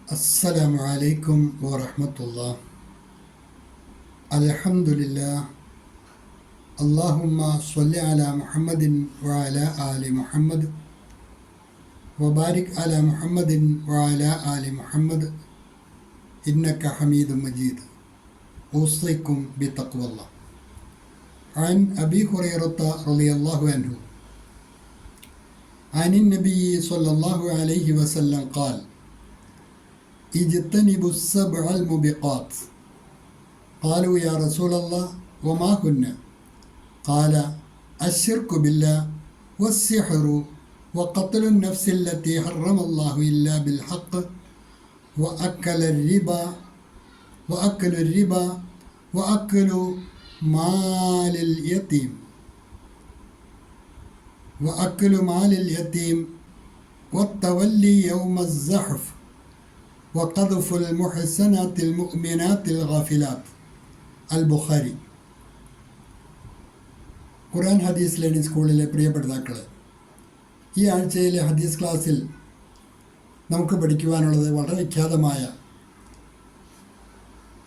السلام عليكم ورحمة الله. الحمد لله. اللهم صل على محمد وعلى آل محمد وبارك على محمد وعلى آل محمد إنك حميد مجيد. أوصيكم بتقوى الله. عن أبي هريرة رضي الله عنه عن النبي صلى الله عليه وسلم قال: اجتنبوا السبع الموبقات. قالوا يا رسول الله وما هن؟ قال: الشرك بالله والسحر وقتل النفس التي حرم الله إلا بالحق وأكل الربا وأكل مال اليتيم والتولي يوم الزحف وقذف المحسنات المؤمنات الغافلات. അൽ-ബുഖാരി. ഖുർആൻ ഹദീസ് ലേണിംഗ് സ്കൂളിലെ പ്രിയപ്പെട്ടതാക്കളെ, ഈ ആഴ്ചയിലെ ഹദീസ് ക്ലാസ്സിൽ നമുക്ക് പഠിക്കുവാനുള്ളത് വളരെ വിഖ്യാതമായ,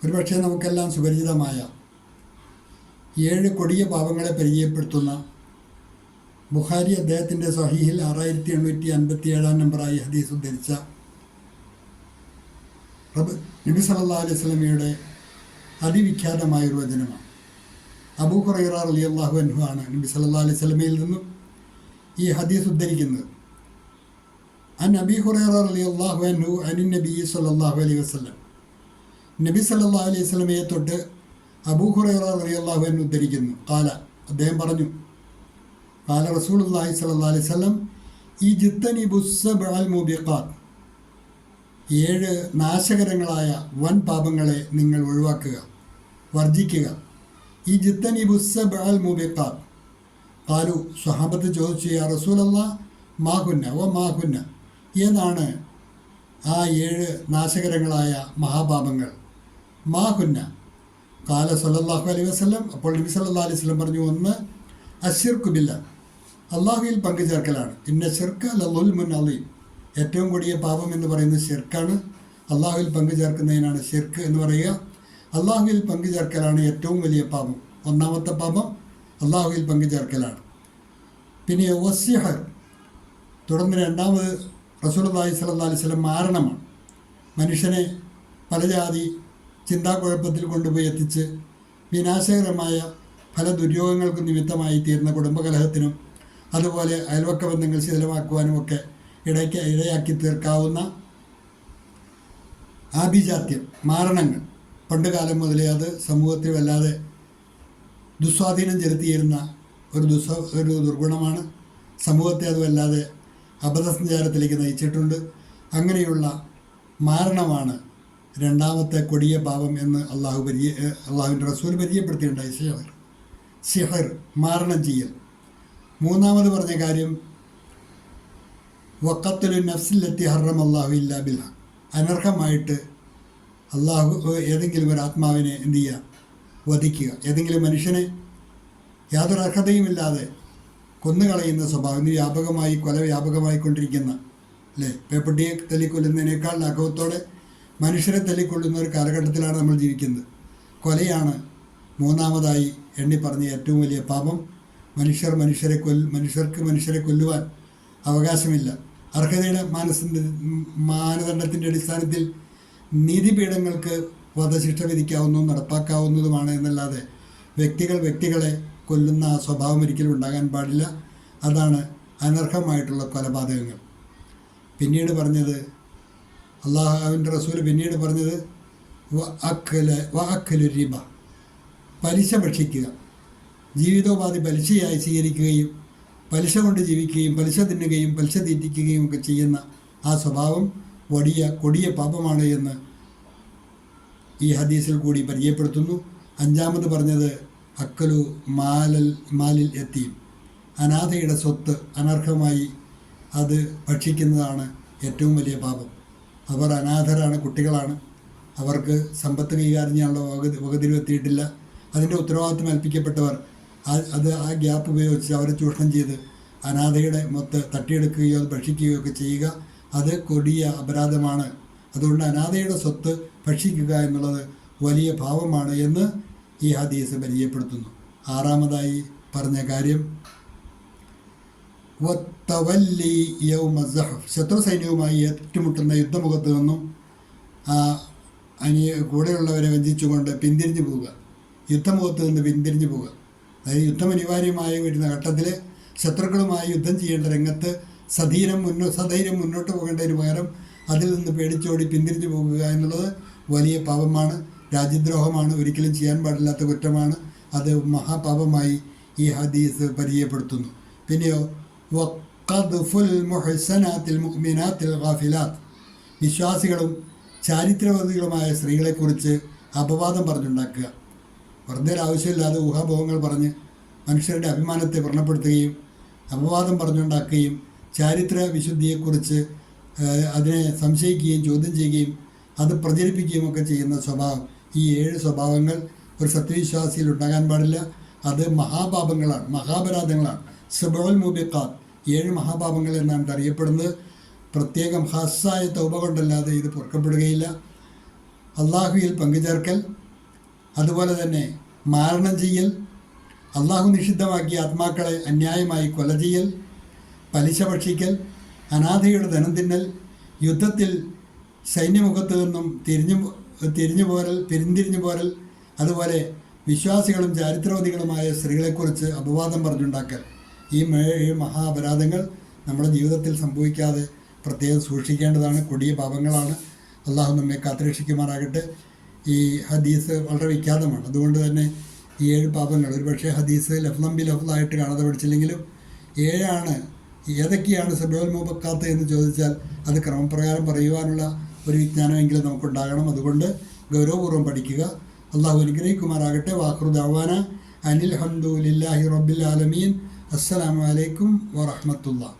ഒരുപക്ഷെ നമുക്കെല്ലാം സുപരിചിതമായ 7 കൊടിയ പാപങ്ങളെ പരിചയപ്പെടുത്തുന്ന ബുഖാരി അദ്ദേഹത്തിൻ്റെ സ്വഹീഹിൽ 6857 നമ്പറായി ഹദീസ് ഉദ്ധരിച്ച നബി സല്ലല്ലാഹു അലൈഹി വസല്ലമയുടെ അതിവിഖ്യാതമായൊരു വചനമാണ്. അബൂ ഹുറൈറ റളിയല്ലാഹു അൻഹു ആണ് നബി സല്ലല്ലാഹു അലൈഹി വസല്ലമയിൽ നിന്നും ഈ ഹദീസ് ഉദ്ധരിക്കുന്നത്. അൻ അബീ ഹുറൈറ റളിയല്ലാഹു അൻഹു അനിൻ നബി സല്ലല്ലാഹു അലൈഹി വസല്ലം, നബി സല്ലല്ലാഹു അലൈഹി വസല്ലമയെ തൊട്ട് അബൂ ഹുറൈറ റളിയല്ലാഹു അൻഹു ഉദ്ധരിക്കുന്നു. അദ്ദേഹം പറഞ്ഞു: ഖാല റസൂലുള്ളാഹി സ്വല്ലല്ലാഹു അലൈഹി വസല്ലം ഇജ്തനിബുസ് സബ്അൽ മൂബിഖാത്ത്. 7 നാശകരങ്ങളായ വൻ പാപങ്ങളെ നിങ്ങൾ ഒഴിവാക്കുക, വർജിക്കുക. ഇജ്തനിബുസ് സബ്അൽ മൂബിഖാത്ത്. ഖാലു, സ്വഹാബത്ത് ചോദിച്ചു: യാ റസൂലല്ലാഹ് മാഹുന്ന, ഏതാണ് ആ 7 നാശകരങ്ങളായ മഹാപാപങ്ങൾ? മാഹുന്ന. ഖാല സല്ലല്ലാഹു അലൈഹി വസല്ലം, അപ്പോൾ നബി സല്ലല്ലാഹു അലൈഹി വസല്ലം പറഞ്ഞു: 1 അശ്ശിർക്കു ബില്ലാഹ്, അള്ളാഹുവിൽ പങ്കു ചേർക്കലാണ്. ഇന്ന ശിർക ലളുൽമുൻ അളീം, ഏറ്റവും കൊടിയ പാപം എന്ന് പറയുന്നത് ഷിർക്കാണ്. അള്ളാഹുവിൽ പങ്കു ചേർക്കുന്നതിനാണ് ഷിർക്ക് എന്ന് പറയുക. അള്ളാഹുവിൽ പങ്കു ചേർക്കലാണ് ഏറ്റവും വലിയ പാപം. 1ാമത്തെ പാപം അള്ളാഹുവിൽ പങ്കു ചേർക്കലാണ്. പിന്നെ വസ്സിഹർ, തുടർന്ന് 2ാമത് റസൂലുള്ളാഹി സ്വല്ലല്ലാഹു അലൈഹി വസല്ലം മാരണമാണ്. മനുഷ്യനെ പല ജാതി ചിന്താക്കുഴപ്പത്തിൽ കൊണ്ടുപോയി എത്തിച്ച് വിനാശകരമായ പല ദുര്യോഗങ്ങൾക്കും നിമിത്തമായി തീർന്ന കുടുംബകലഹത്തിനും അതുപോലെ അയൽവക്ക ബന്ധങ്ങൾ ശിഥിലമാക്കുവാനും ഒക്കെ ഇടയാക്കി തീർക്കാവുന്ന ആഭിജാത്യം, മാരണങ്ങൾ പണ്ടുകാലം മുതലേ അത് സമൂഹത്തിൽ വല്ലാതെ ദുസ്വാധീനം ചെലുത്തിയിരുന്ന ഒരു ദുർഗുണമാണ്. സമൂഹത്തെ അത് വല്ലാതെ അബദ്ധസഞ്ചാരത്തിലേക്ക് നയിച്ചിട്ടുണ്ട്. അങ്ങനെയുള്ള മാരണമാണ് 2ാമത്തെ കൊടിയ പാപം എന്ന് അള്ളാഹുവിൻ്റെ റസൂൽ പരിചയപ്പെടുത്തിയിട്ടുണ്ടായി. സിഹർ, മാരണം ചെയ്യൽ. 3ാമത് പറഞ്ഞ കാര്യം വഖത്തുൽ നഫ്സില്ലത്തി ഹറമല്ലാഹു ഇല്ലാ ബിൽഹഖ്, അനർഹമായിട്ട് ഏതെങ്കിലും ഒരു ആത്മാവിനെ എന്ത് ചെയ്യുക? വധിക്കുക. ഏതെങ്കിലും മനുഷ്യനെ യാതൊരു അർഹതയുമില്ലാതെ കൊന്നുകളയുന്ന സ്വഭാവം ഇന്ന് വ്യാപകമായി, കൊല വ്യാപകമായിക്കൊണ്ടിരിക്കുന്ന, അല്ലേ? പേപ്പട്ടിയെ തല്ലിക്കൊല്ലുന്നതിനേക്കാൾ ലാഘവത്തോടെ മനുഷ്യരെ തല്ലിക്കൊള്ളുന്ന ഒരു കാലഘട്ടത്തിലാണ് നമ്മൾ ജീവിക്കുന്നത്. കൊലയാണ് 3ാമതായി എണ്ണി പറഞ്ഞ ഏറ്റവും വലിയ പാപം. മനുഷ്യർക്ക് മനുഷ്യരെ കൊല്ലുവാൻ അവകാശമില്ല. അർഹതയുടെ മാനദണ്ഡത്തിൻ്റെ അടിസ്ഥാനത്തിൽ നീതിപീഠങ്ങൾക്ക് വധശിക്ഷ വിധിക്കാവുന്നതും നടപ്പാക്കാവുന്നതുമാണ് എന്നല്ലാതെ വ്യക്തികളെ കൊല്ലുന്ന ആ സ്വഭാവം ഒരിക്കലും ഉണ്ടാകാൻ പാടില്ല. അതാണ് അനർഹമായിട്ടുള്ള കൊലപാതകങ്ങൾ. പിന്നീട് പറഞ്ഞത്, അള്ളാഹുവിൻ്റെ റസൂൽ പിന്നീട് പറഞ്ഞത് വഅക്കലു റിബ, പലിശ ഭക്ഷിക്കുക. ജീവിതോപാധി പലിശയായി സ്വീകരിക്കുകയും പലിശ കൊണ്ട് ജീവിക്കുകയും പലിശ തിന്നുകയും പലിശ തീറ്റിക്കുകയും ഒക്കെ ചെയ്യുന്ന ആ സ്വഭാവം കൊടിയ പാപമാണ് എന്ന് ഈ ഹദീസിൽ കൂടി പരിചയപ്പെടുത്തുന്നു. 5ാമത് പറഞ്ഞത് അക്കലു മാലിൽ യതീം, അനാഥയുടെ സ്വത്ത് അനർഹമായി അത് ഭക്ഷിക്കുന്നതാണ് ഏറ്റവും വലിയ പാപം. അവർ അനാഥരാണ്, കുട്ടികളാണ്. അവർക്ക് സമ്പത്ത് കൈകാര്യം ചെയ്യാനുള്ള വകതിരിവെത്തിയിട്ടില്ല. അതിൻ്റെ ഉത്തരവാദിത്വം ഏൽപ്പിക്കപ്പെട്ടവർ ആ ഗ്യാപ്പ് ഉപയോഗിച്ച് അവരെ ചൂഷണം ചെയ്ത് അനാഥയുടെ തട്ടിയെടുക്കുകയോ അത് ഭക്ഷിക്കുകയോ ഒക്കെ ചെയ്യുക, അത് കൊടിയ അപരാധമാണ്. അതുകൊണ്ട് അനാഥയുടെ സ്വത്ത് ഭക്ഷിക്കുക എന്നുള്ളത് വലിയ പാപമാണ് എന്ന് ഈ ഹദീസ് പരിചയപ്പെടുത്തുന്നു. ആറാമതായി പറഞ്ഞ കാര്യം വത്തവല്ലി യൗമ സഹഫ്, ശത്രു സൈന്യവുമായി ഏറ്റുമുട്ടുന്ന യുദ്ധമുഖത്ത് നിന്നും കൂടെയുള്ളവരെ വഞ്ചിച്ചുകൊണ്ട് പിന്തിരിഞ്ഞു പോവുക, യുദ്ധമുഖത്ത് നിന്ന് പിന്തിരിഞ്ഞു പോവുക. അതായത് യുദ്ധം അനിവാര്യമായി വരുന്ന ഘട്ടത്തിൽ ശത്രുക്കളുമായി യുദ്ധം ചെയ്യേണ്ട രംഗത്ത് സധൈര്യം മുന്നോട്ട് പോകേണ്ടതിന് പകരം അതിൽ നിന്ന് പേടിച്ചോടി പിന്തിരിഞ്ഞു പോകുക എന്നുള്ളത് വലിയ പാപമാണ്, രാജ്യദ്രോഹമാണ്, ഒരിക്കലും ചെയ്യാൻ പാടില്ലാത്ത കുറ്റമാണ്. അത് മഹാപാപമായി ഈ ഹദീസ് പരിചയപ്പെടുത്തുന്നു. പിന്നെയോ വഖദ്ഫുൽ മുഹ്സനാത്തിൽ മുഅ്മിനാത്തിൽ ഗാഫിലാത്ത്, വിശ്വാസികളും ചാരിത്രവതികളുമായ സ്ത്രീകളെക്കുറിച്ച് അപവാദം പറഞ്ഞുണ്ടാക്കുക. വെറുതെ ആവശ്യമില്ലാതെ ഊഹാഭോഗങ്ങൾ പറഞ്ഞ് മനുഷ്യരുടെ അഭിമാനത്തെ വ്രണപ്പെടുത്തുകയും അപവാദം പറഞ്ഞുണ്ടാക്കുകയും ചാരിത്ര വിശുദ്ധിയെക്കുറിച്ച് അതിനെ സംശയിക്കുകയും ചോദ്യം ചെയ്യുകയും അത് പ്രചരിപ്പിക്കുകയും ഒക്കെ ചെയ്യുന്ന സ്വഭാവം, ഈ 7 സ്വഭാവങ്ങൾ ഒരു സത്യവിശ്വാസിയിൽ ഉണ്ടാകാൻ പാടില്ല. അത് മഹാപാപങ്ങളാണ്, മഹാപരാധങ്ങളാണ്. സബഉൽ മുബിഖാത്ത്, 7 മഹാപാപങ്ങൾ എന്നാണ് അറിയപ്പെടുന്നത്. പ്രത്യേകം ഖാസ്സായ തൗബ കൊണ്ടല്ലാതെ ഇത് പൊറുക്കപ്പെടുകയില്ല. അള്ളാഹുവിൽ പങ്കുചേർക്കൽ, അതുപോലെ തന്നെ മാരണം ചെയ്യൽ, അള്ളാഹു നിഷിദ്ധമാക്കിയ ആത്മാക്കളെ അന്യായമായി കൊല ചെയ്യൽ, പലിശ ഭക്ഷിക്കൽ, അനാഥയുടെ ധനം തിന്നൽ, യുദ്ധത്തിൽ സൈന്യമുഖത്ത് നിന്നും പിന്തിരിഞ്ഞു പോരൽ, അതുപോലെ വിശ്വാസികളും ചാരിത്രവതികളുമായ സ്ത്രീകളെക്കുറിച്ച് അപവാദം പറഞ്ഞുണ്ടാക്കൽ. ഈ 7 മഹാപരാധങ്ങൾ നമ്മുടെ ജീവിതത്തിൽ സംഭവിക്കാതെ പ്രത്യേകം സൂക്ഷിക്കേണ്ടതാണ്. കൊടിയ പാപങ്ങളാണ്. അള്ളാഹു നമ്മെ കാത്തുരക്ഷിക്കുമാറാകട്ടെ. ഈ ഹദീസ് വളരെ വിഖ്യാതമാണ്. അതുകൊണ്ട് തന്നെ ഈ 7 പാപങ്ങൾ ഒരുപക്ഷെ ഹദീസ് ലഫ്ലായിട്ട് കാണാതെ പഠിച്ചില്ലെങ്കിലും 7 ഏതൊക്കെയാണ് സബഉൽ മുബിഖാത്ത് എന്ന് ചോദിച്ചാൽ അത് ക്രമപ്രകാരം പറയുവാനുള്ള ഒരു വിജ്ഞാനമെങ്കിലും നമുക്കുണ്ടാകണം. അതുകൊണ്ട് ഗൗരവപൂർവ്വം പഠിക്കുക. അള്ളാഹു അനുഗ്രഹിക്കുമാറാകട്ടെ. വാഖിറു ദഅ്വാനാ അനിൽ ഹംദുലില്ലാഹി റബ്ബിൽ ആലമീൻ. അസ്സലാമു അലൈക്കും വറഹ്മത്തുള്ളാഹി.